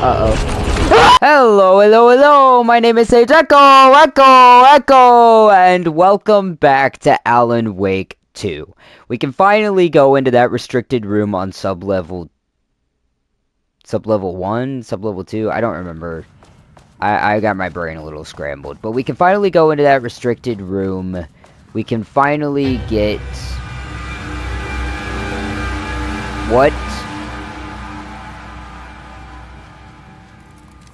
Uh-oh. Hello, hello, hello! My name is Sagecho, Echo, and welcome back to Alan Wake 2. We can finally go into that restricted room on sublevel 1, sublevel 2, I don't remember. I got my brain a little scrambled, but we can finally go into that restricted room. We can finally get... What?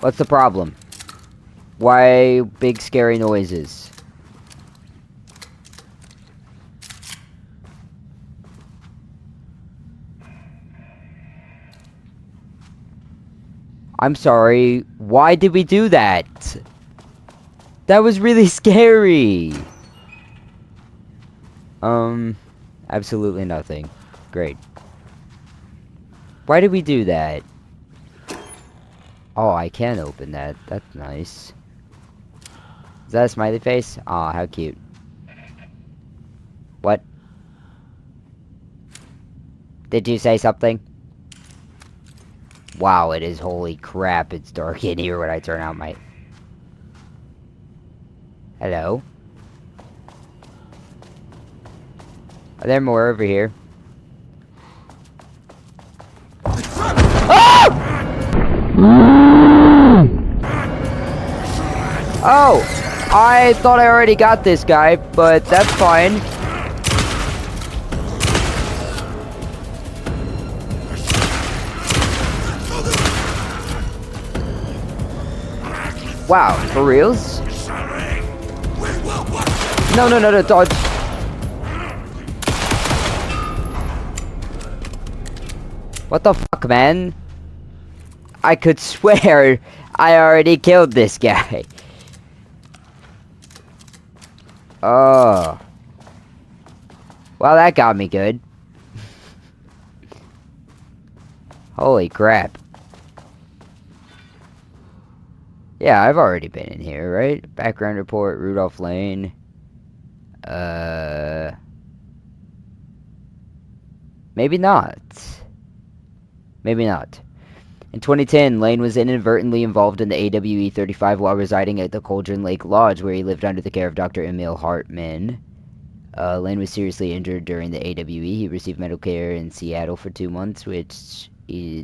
What's the problem? Why big scary noises? I'm sorry, why did we do that? That was really scary. Absolutely nothing. Great. Why did we do that? Oh, I can open that. That's nice. Is that a smiley face? Aw, how cute. What? Did you say something? Wow, it is holy crap. It's dark in here when I turn out my... Hello? Are there more over here? Oh! I thought I already got this guy, but that's fine. Wow, for reals? No, dodge. What the fuck, man? I could swear I already killed this guy. Oh. Well, that got me good. Holy crap. Yeah, I've already been in here, right? Background report, Rudolph Lane. Maybe not. Maybe not. In 2010, Lane was inadvertently involved in the AWE-35 while residing at the Cauldron Lake Lodge, where he lived under the care of Dr. Emil Hartman. Lane was seriously injured during the AWE. He received medical care in Seattle for 2 months, which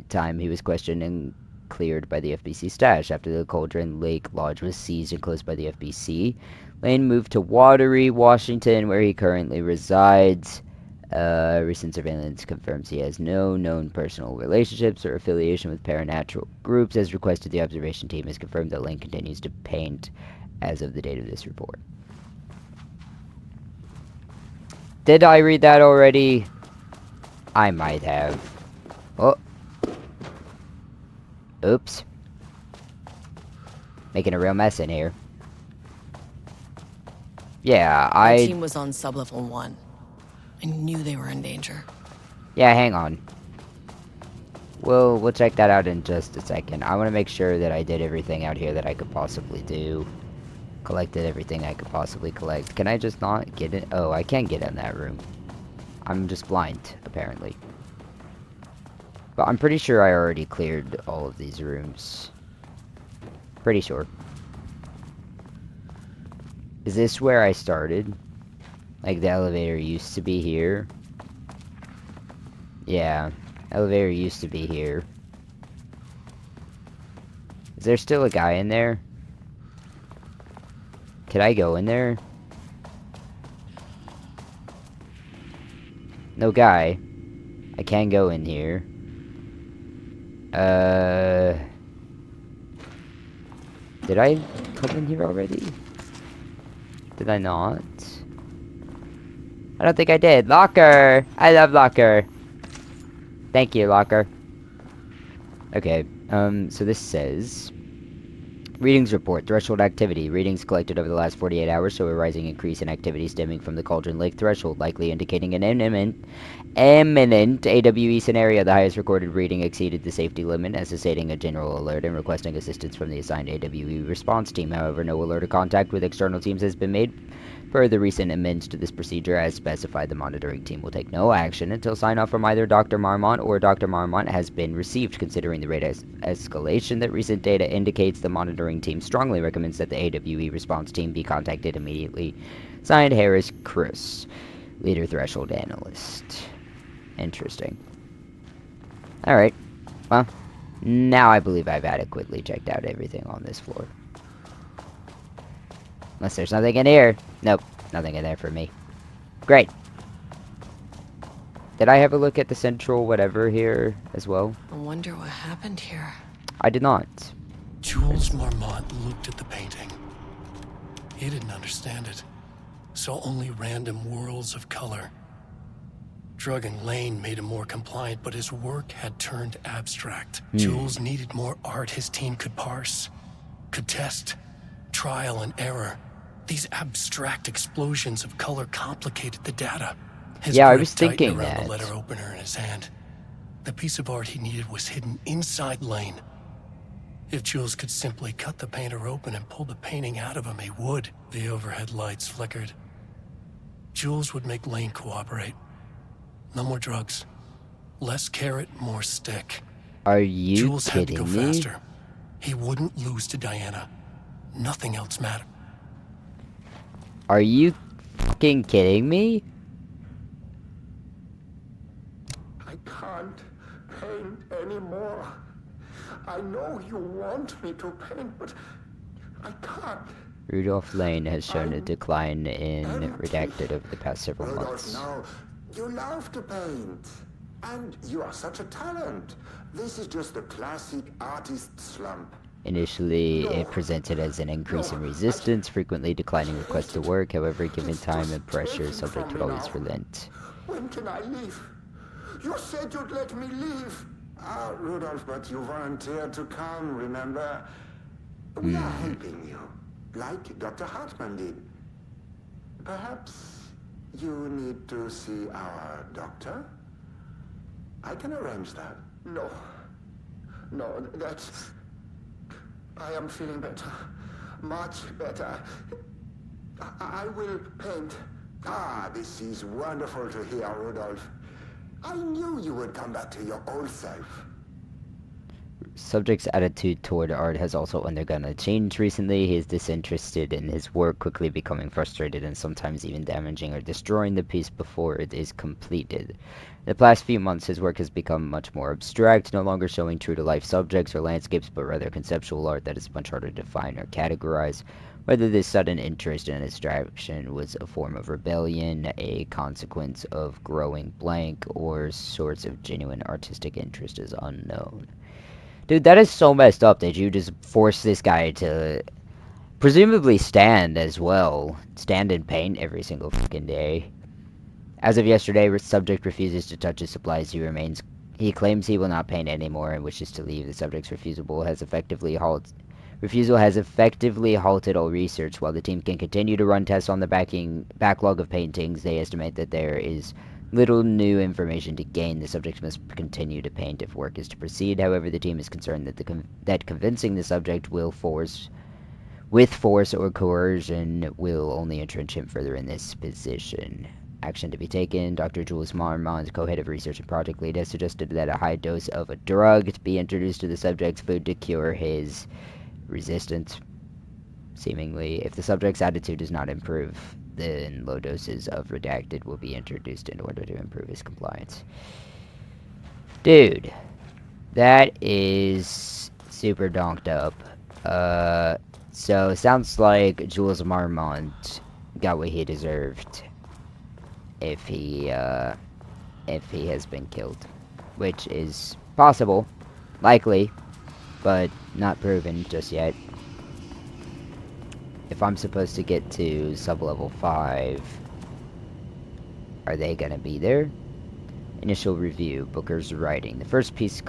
time he was questioned and cleared by the FBC stash. After the Cauldron Lake Lodge was seized and closed by the FBC, Lane moved to Watery, Washington, where he currently resides. Recent surveillance confirms he has no known personal relationships or affiliation with paranatural groups. As requested, the observation team has confirmed that Lane continues to paint as of the date of this report. Did I read that already? I might have. Oh. Oops. Making a real mess in here. Yeah, My team was on sublevel 1. I knew they were in danger. Yeah, hang on. We'll check that out in just a second. I want to make sure that I did everything out here that I could possibly do. Collected everything I could possibly collect. Can I just not get it? Oh, I can't get in that room. I'm just blind, apparently. But I'm pretty sure I already cleared all of these rooms. Pretty sure. Is this where I started? Like, the elevator used to be here. Yeah, elevator used to be here. Is there still a guy in there? Could I go in there? No guy. I can go in here. Did I come in here already? Did I not? I don't think I did. Locker! I love locker. Thank you, locker. Okay, so this says... Readings report. Threshold activity. Readings collected over the last 48 hours show a rising increase in activity stemming from the Cauldron Lake threshold, likely indicating an imminent AWE scenario. The highest recorded reading exceeded the safety limit, necessitating a general alert and requesting assistance from the assigned AWE response team. However, no alert or contact with external teams has been made. Per the recent amendments to this procedure, as specified, the monitoring team will take no action until sign-off from either Dr. Marmont or Dr. Marmont has been received. Considering the rate of escalation that recent data indicates, the monitoring team strongly recommends that the AWE response team be contacted immediately. Signed, Harris Chris, Leader Threshold Analyst. Interesting. Alright. Well, now I believe I've adequately checked out everything on this floor. Unless there's nothing in here. Nope, nothing in there for me. Great. Did I have a look at the central whatever here as well? I wonder what happened here. I did not. Jules Marmont looked at the painting. He didn't understand it. Saw only random whirls of color. Drugging Lane made him more compliant, but his work had turned abstract. Jules needed more art his team could parse, could test, trial and error. These abstract explosions of color complicated the data. His Yeah, I grip was tightened thinking around that. the letter opener in his hand. The piece of art he needed was hidden inside Lane. If Jules could simply cut the painter open and pull the painting out of him, he would. The overhead lights flickered. Jules would make Lane cooperate. No more drugs. Less carrot, more stick. Are you Jules had to go kidding me? faster. He wouldn't lose to Diana. Nothing else mattered. Are you fucking kidding me? I can't paint anymore. I know you want me to paint, but I can't. Rudolph Lane has shown a decline in redacted over the past several Rudolph, months. now, you love to paint. And you are such a talent. This is just the classic artist slump. Initially, it presented as an increase in resistance, frequently declining requests to work. However, given time and pressure, subject would always relent. When can I leave? You said you'd let me leave. Ah, Rudolph, but you volunteered to come, remember? We are helping you, like Dr. Hartman did. Perhaps you need to see our doctor? I can arrange that. No. No, that's... I am feeling better. Much better. I will paint. Ah, this is wonderful to hear, Rudolph. I knew you would come back to your old self. Subject's attitude toward art has also undergone a change recently. He is disinterested in his work, quickly becoming frustrated and sometimes even damaging or destroying the piece before it is completed. In the past few months, his work has become much more abstract, no longer showing true-to-life subjects or landscapes, but rather conceptual art that is much harder to define or categorize. Whether this sudden interest in abstraction was a form of rebellion, a consequence of growing blank, or sorts of genuine artistic interest is unknown. Dude, that is so messed up that you just force this guy to presumably stand as well. Stand and paint every single fucking day. As of yesterday, subject refuses to touch his supplies. He claims he will not paint anymore and wishes to leave. The subject's refusal has effectively halted all research. While the team can continue to run tests on the backlog of paintings, they estimate that there is little new information to gain. The subject must continue to paint if work is to proceed. However, the team is concerned that convincing the subject with force or coercion will only entrench him further in this position. Action to be taken. Dr. Jules Marmont, co-head of research and project lead, has suggested that a high dose of a drug be introduced to the subject's food to cure his resistance. Seemingly, if the subject's attitude does not improve, then low doses of redacted will be introduced in order to improve his compliance. Dude, that is super donked up. So sounds like Jules Marmont got what he deserved if he has been killed, which is possible, likely, but not proven just yet. If I'm supposed to get to sublevel 5, are they gonna be there? Initial review, Booker's writing. The first piece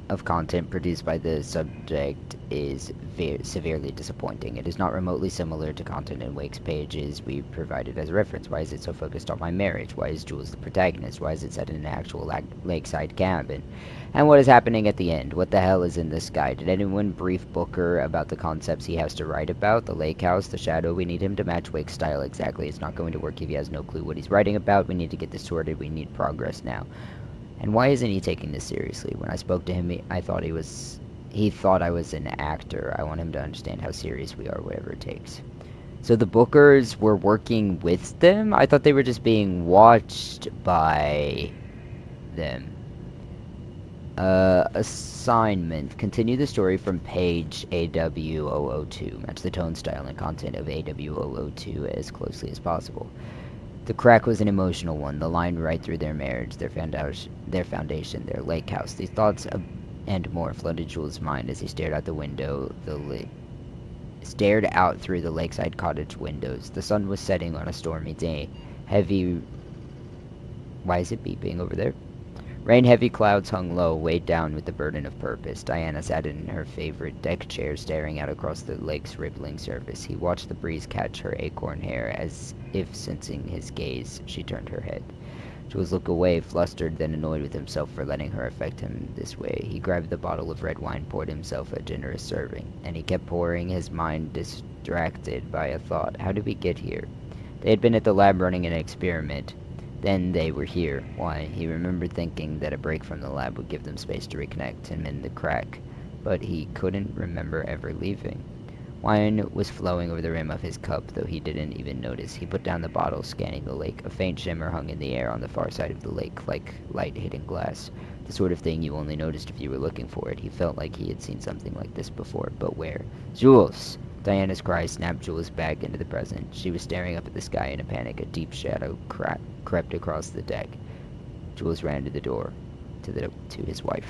of content produced by the subject is severely disappointing. It is not remotely similar to content in Wake's pages we provided as a reference. Why is it so focused on my marriage? Why is Jules the protagonist? Why is it set in an actual lakeside cabin? And what is happening at the end? What the hell is in this guy? Did anyone brief Booker about the concepts he has to write about? The lake house, the shadow? We need him to match Wake's style exactly. It's not going to work if he has no clue what he's writing about. We need to get this sorted. We need progress now. And why isn't he taking this seriously? When I spoke to him, he thought I was an actor. I want him to understand how serious we are, whatever it takes. So the Bookers were working with them? I thought they were just being watched by them. Assignment. Continue the story from page AW002. Match the tone, style, and content of AW002 as closely as possible. The crack was an emotional one. The line right through their marriage, their foundation, their lake house. These thoughts and more flooded Jules' mind as he stared out the window. Stared out through the lakeside cottage windows. The sun was setting on a stormy day. Heavy. Why is it beeping over there? Rain-heavy clouds hung low, weighed down with the burden of purpose. Diana sat in her favorite deck chair, staring out across the lake's rippling surface. He watched the breeze catch her acorn hair. As if sensing his gaze, she turned her head. Jules looked away, flustered, then annoyed with himself for letting her affect him this way. He grabbed the bottle of red wine, poured himself a generous serving, and he kept pouring, his mind distracted by a thought. How did we get here? They had been at the lab running an experiment. Then they were here. Why? He remembered thinking that a break from the lab would give them space to reconnect and mend the crack, but he couldn't remember ever leaving. Wine was flowing over the rim of his cup, though he didn't even notice. He put down the bottle, scanning the lake. A faint shimmer hung in the air on the far side of the lake, like light hitting glass. The sort of thing you only noticed if you were looking for it. He felt like he had seen something like this before, but where? Jules! Diana's cry snapped Jules back into the present. She was staring up at the sky in a panic. A deep shadow crept across the deck. Jules ran to the door, to his wife.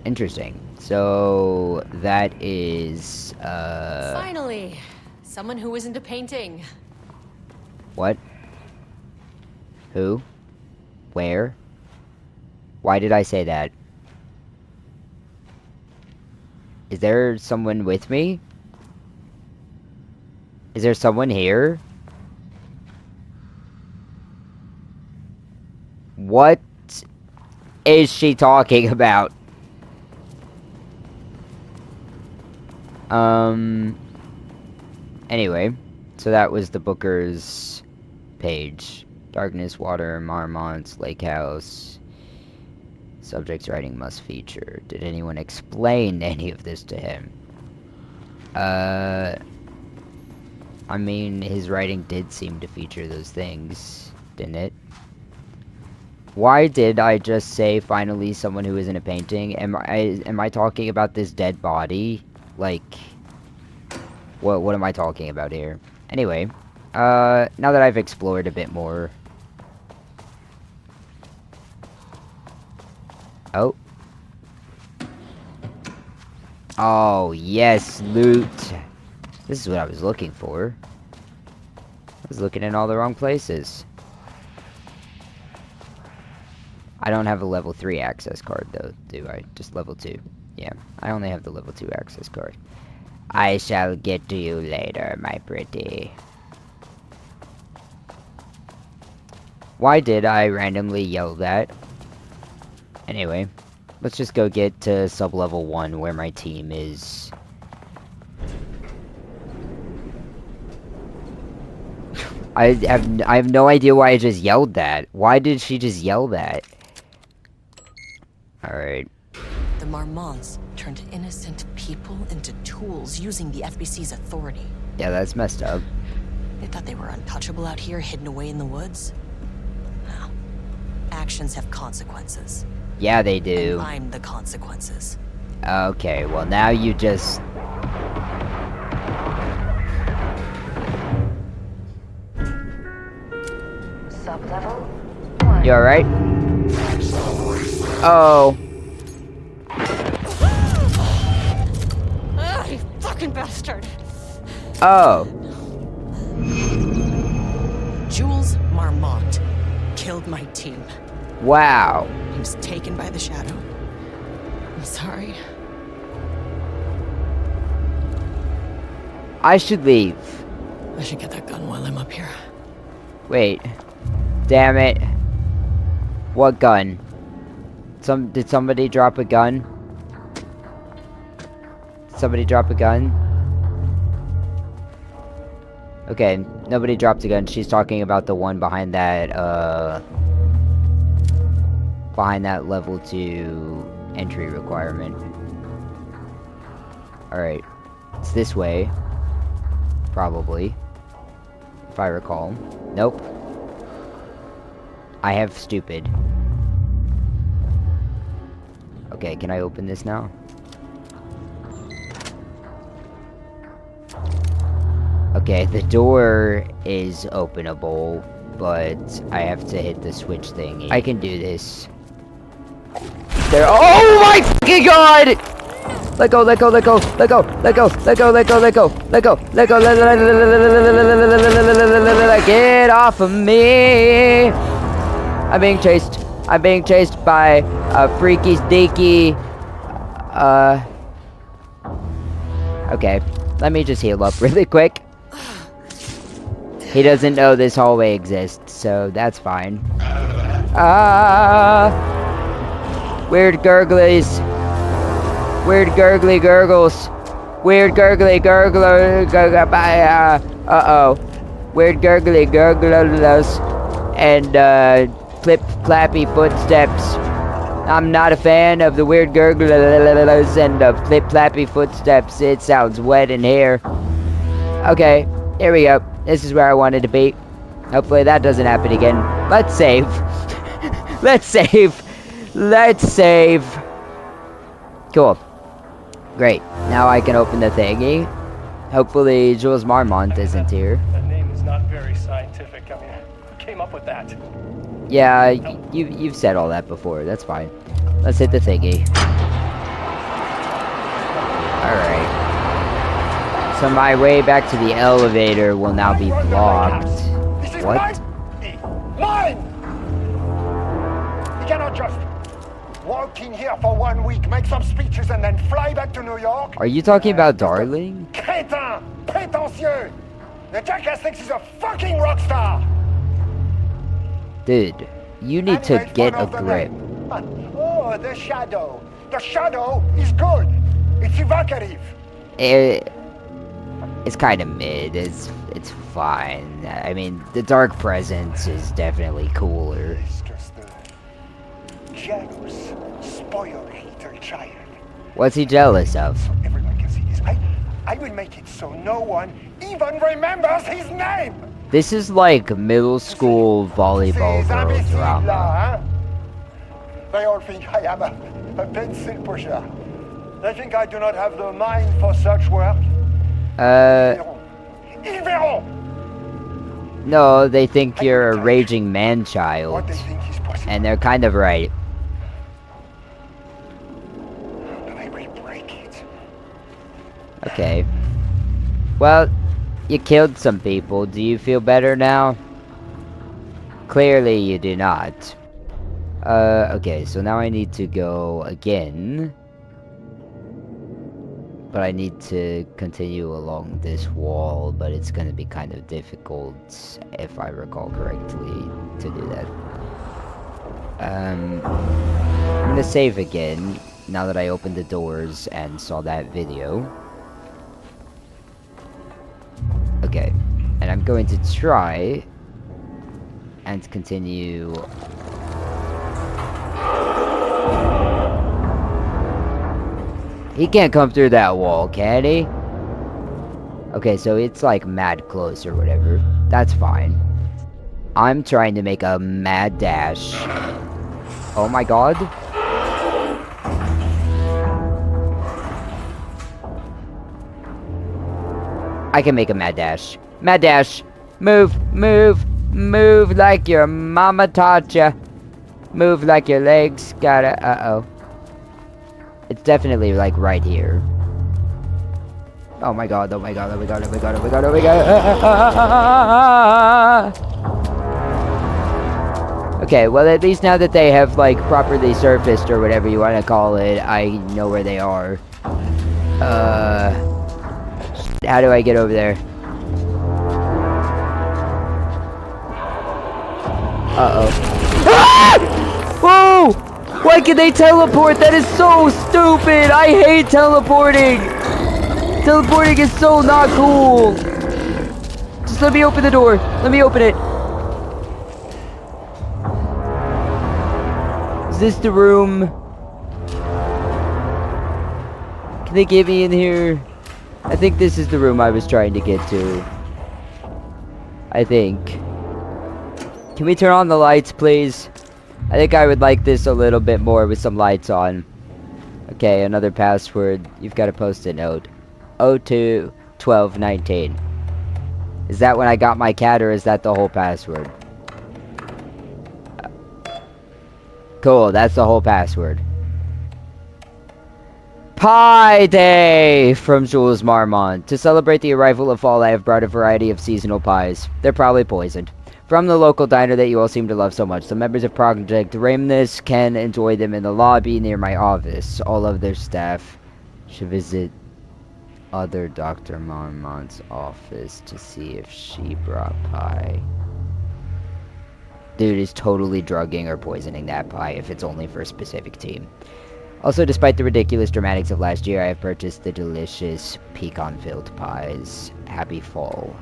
Interesting. So that is Finally, someone who isn't a painting. What? Who? Where? Why did I say that? Is there someone with me? Is there someone here? What is she talking about? Anyway, so that was the Booker's page. Darkness, water, Marmont's, Lakehouse. Subject's writing must feature. Did anyone explain any of this to him? I mean, his writing did seem to feature those things, didn't it? Why did I just say finally someone who isn't a painting? Am I talking about this dead body? Like, what am I talking about here? Anyway, now that I've explored a bit more. Oh. Oh, yes, loot. This is what I was looking for. I was looking in all the wrong places. I don't have a level 3 access card, though, do I? Just level 2. Yeah, I only have the level 2 access card. I shall get to you later, my pretty. Why did I randomly yell that? Anyway, let's just go get to sublevel 1 where my team is. I have no idea why I just yelled that. Why did she just yell that? Alright. The Marmonts turned innocent people into tools using the FBC's authority. Yeah, that's messed up. They thought they were untouchable out here, hidden away in the woods. Well, actions have consequences. Yeah, they do. And I'm the consequences. Okay, well now you just... Sublevel 1. You alright? Oh. Ah, you fucking bastard! Oh. Jules Marmont, killed my team. Wow. He was taken by the shadow. I'm sorry. I should leave. I should get that gun while I'm up here. Wait. Damn it. What gun? Did somebody drop a gun? Somebody drop a gun? Okay, nobody dropped a gun. She's talking about the one behind that level 2 entry requirement. Alright. It's this way. Probably. If I recall. Nope. I have stupid. Okay, can I open this now? Okay, the door is openable, but I have to hit the switch thingy. I can do this. There. Oh my fucking god! Let go, let go, let go, let go, let go, let go, let go, let go, let go, let go, let get off of me! I'm being chased. I'm being chased by a freaky sneaky. Okay, let me just heal up really quick. He doesn't know this hallway exists, so that's fine. Weird gurglies. Weird gurgly gurgles. Weird gurgly gurgler. Uh-oh. Weird gurgly gurglers. And, flip clappy footsteps. I'm not a fan of the weird gurglers and the flip clappy footsteps. It sounds wet in here. Okay, here we go. This is where I wanted to be. Hopefully that doesn't happen again. Let's save. Let's save. Let's save. Cool. Great. Now I can open the thingy. Hopefully Jules Marmont isn't here. That name is not very scientific. I mean, who came up with that? Yeah, you've said all that before. That's fine. Let's hit the thingy. Alright. So my way back to the elevator will now be blocked. What? Mine! You cannot just walk in here for 1 week, make some speeches, and then fly back to New York. Are you talking about Darling? Crétin! Prétentieux! The jackass thinks he's a fucking rock star! Dude, you need to get a grip. Oh, the shadow. The shadow is good. It's evocative. It's kind of mid. It's fine. I mean, the Dark Presence is definitely cooler. It's just a jealous, spoiled little child. What's he jealous of? Everyone can see this. I will make it so no one even remembers his name. This is like middle school volleyball girl drama. They all think I am a pencil pusher. They think I do not have the mind for such work. Ils verront. No, they think you're a raging man-child. What they think is possible. And they're kind of right. But I will break it. Okay. Well, you killed some people. Do you feel better now? Clearly you do not. Okay, so now I need to go again. But I need to continue along this wall, but it's gonna be kind of difficult, if I recall correctly, to do that. I'm gonna save again, now that I opened the doors and saw that video. Okay, and I'm going to try and continue. He can't come through that wall, can he? Okay, so it's like mad close or whatever. That's fine. I'm trying to make a mad dash. Oh my god. I can make a mad dash. Mad dash. Move, move, move like your mama taught ya. Move like your legs gotta. Uh-oh. It's definitely like right here. Oh my god, oh my god, oh my god, oh my god, oh my god, oh my god. Okay, well, at least now that they have, like, properly surfaced, or whatever you want to call it, I know where they are. How do I get over there? Uh-oh. Ah! Whoa! Why can they teleport? That is so stupid! I hate teleporting! Teleporting is so not cool! Just let me open the door. Let me open it. Is this the room? Can they get me in here? I think this is the room I was trying to get to. I think. Can we turn on the lights, please? I think I would like this a little bit more with some lights on. Okay, another password. You've got a post-it note. 02-12-19. Is that when I got my cat, or is that the whole password? Cool, that's the whole password. Pie Day from Jules Marmont. To celebrate the arrival of fall, I have brought a variety of seasonal pies. They're probably poisoned. From the local diner that you all seem to love so much. The members of Project Rameness can enjoy them in the lobby near my office. All of their staff should visit other Dr. Marmont's office to see if she brought pie. Dude is totally drugging or poisoning that pie if it's only for a specific team. Also, despite the ridiculous dramatics of last year, I have purchased the delicious pecan-filled pies. Happy fall.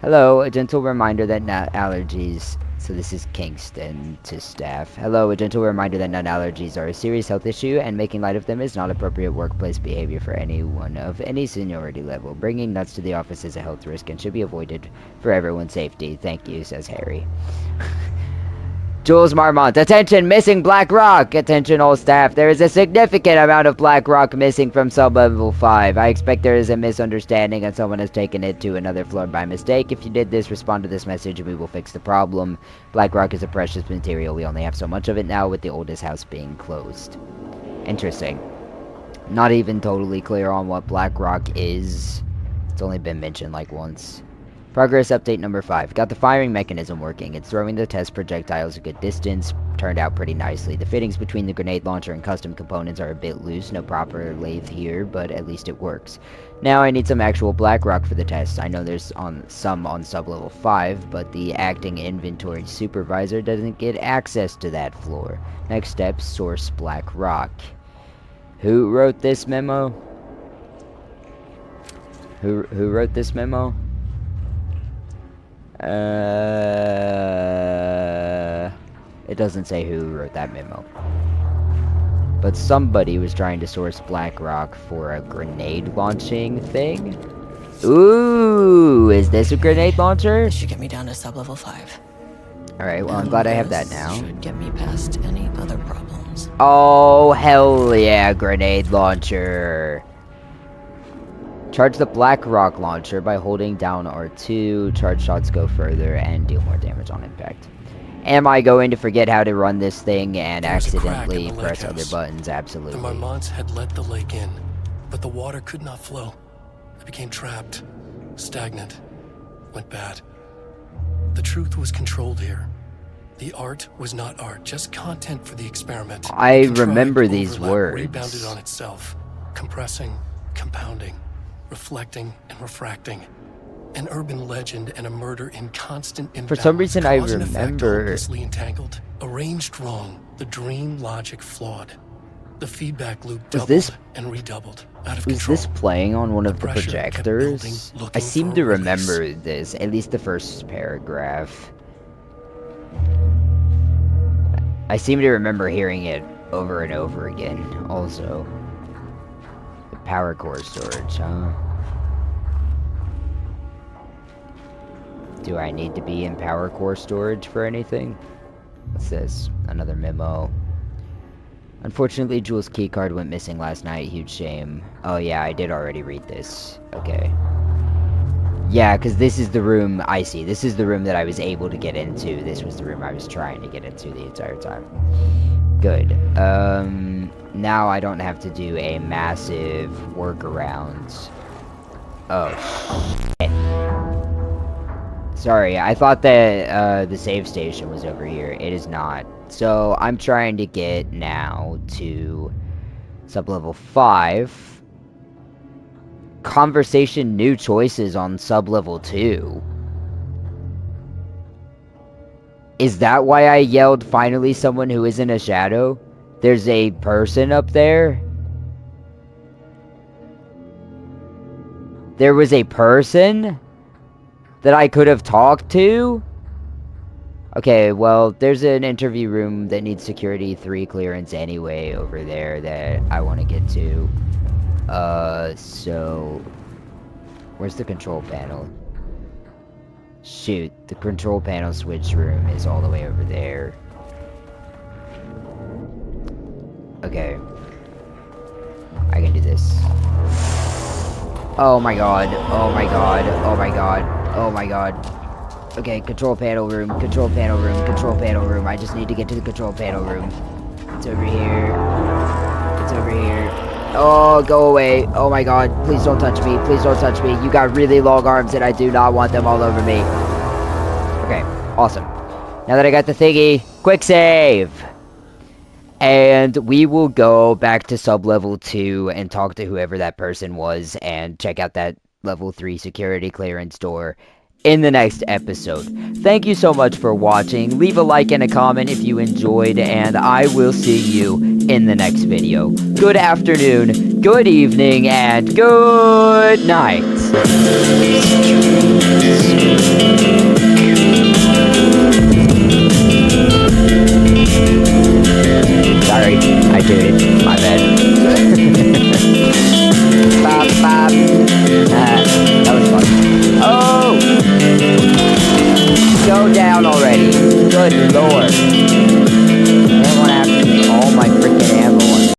Hello, a gentle reminder that nut allergies... So this is Kingston to staff. Hello, a gentle reminder that nut allergies are a serious health issue, and making light of them is not appropriate workplace behavior for anyone of any seniority level. Bringing nuts to the office is a health risk and should be avoided for everyone's safety. Thank you, says Harry. Jules Marmont. Attention, missing Black Rock. Attention, all staff. There is a significant amount of Black Rock missing from sublevel 5. I expect there is a misunderstanding and someone has taken it to another floor by mistake. If you did this, respond to this message and we will fix the problem. Black Rock is a precious material. We only have so much of it now with the oldest house being closed. Interesting. Not even totally clear on what Black Rock is. It's only been mentioned like once. Progress update number 5. Got the firing mechanism working. It's throwing the test projectiles a good distance. Turned out pretty nicely. The fittings between the grenade launcher and custom components are a bit loose. No proper lathe here, but at least it works. Now I need some actual Black Rock for the test. I know there's some on sublevel 5, but the acting inventory supervisor doesn't get access to that floor. Next step, source Black Rock. Who wrote this memo? Who wrote this memo? It doesn't say who wrote that memo. But somebody was trying to source Black Rock for a grenade launching thing. Ooh, is this a grenade launcher? This should get me down to sublevel 5. Alright, well, I'm glad I have that now. Should get me past any other problems. Oh, hell yeah, grenade launcher. Charge the Black Rock launcher by holding down R2. Charge shots go further and deal more damage on impact. Am I going to forget how to run this thing and accidentally press other buttons? Absolutely. The Marmonts had let the lake in, but the water could not flow. It became trapped, stagnant, went bad. The truth was controlled here. The art was not art, just content for the experiment. I remember these words. Rebounded on itself, compressing, compounding, reflecting and refracting. An urban legend and a murder in constant imbalance. For some reason I Cause and effect remember... hopelessly entangled, arranged wrong, the dream logic flawed. The feedback loop doubled and redoubled, out of control. Was this playing on one of the pressure kept building, projectors? I looking seem for to a remember release. this, at least the first paragraph. I seem to remember hearing it over and over again, also. The power core storage, huh? Do I need to be in power core storage for anything? What's this? Another memo. Unfortunately, Jules' keycard went missing last night. Huge shame. Oh yeah, I did already read this. Okay. Yeah, because this is the room I see. This is the room that I was able to get into. This was the room I was trying to get into the entire time. Good. Now I don't have to do a massive workaround. Oh, shit. Sorry, I thought that the save station was over here. It is not. So I'm trying to get now to sublevel 5. Conversation new choices on sublevel 2. Is that why I yelled finally someone who isn't a shadow? There's a person up there? There was a person that I could have talked to? Okay, well, there's an interview room that needs security 3 clearance anyway over there that I want to get to. So... Where's the control panel? Shoot, the control panel switch room is all the way over there. Okay. I can do this. Oh my god, oh my god, oh my god, oh my god. Okay, control panel room, control panel room, control panel room. I just need to get to the control panel room. It's over here. It's over here. Oh, go away. Oh my god, please don't touch me. Please don't touch me. You got really long arms and I do not want them all over me. Okay, awesome. Now that I got the thingy, quick save! And we will go back to sublevel 2 and talk to whoever that person was and check out that level 3 security clearance door in the next episode. Thank you so much for watching. Leave a like and a comment if you enjoyed, and I will see you in the next video. Good afternoon, good evening, and good night. Sorry, I did it. My bad. Bop, bop. That was fun. Oh! Go down already. Good lord.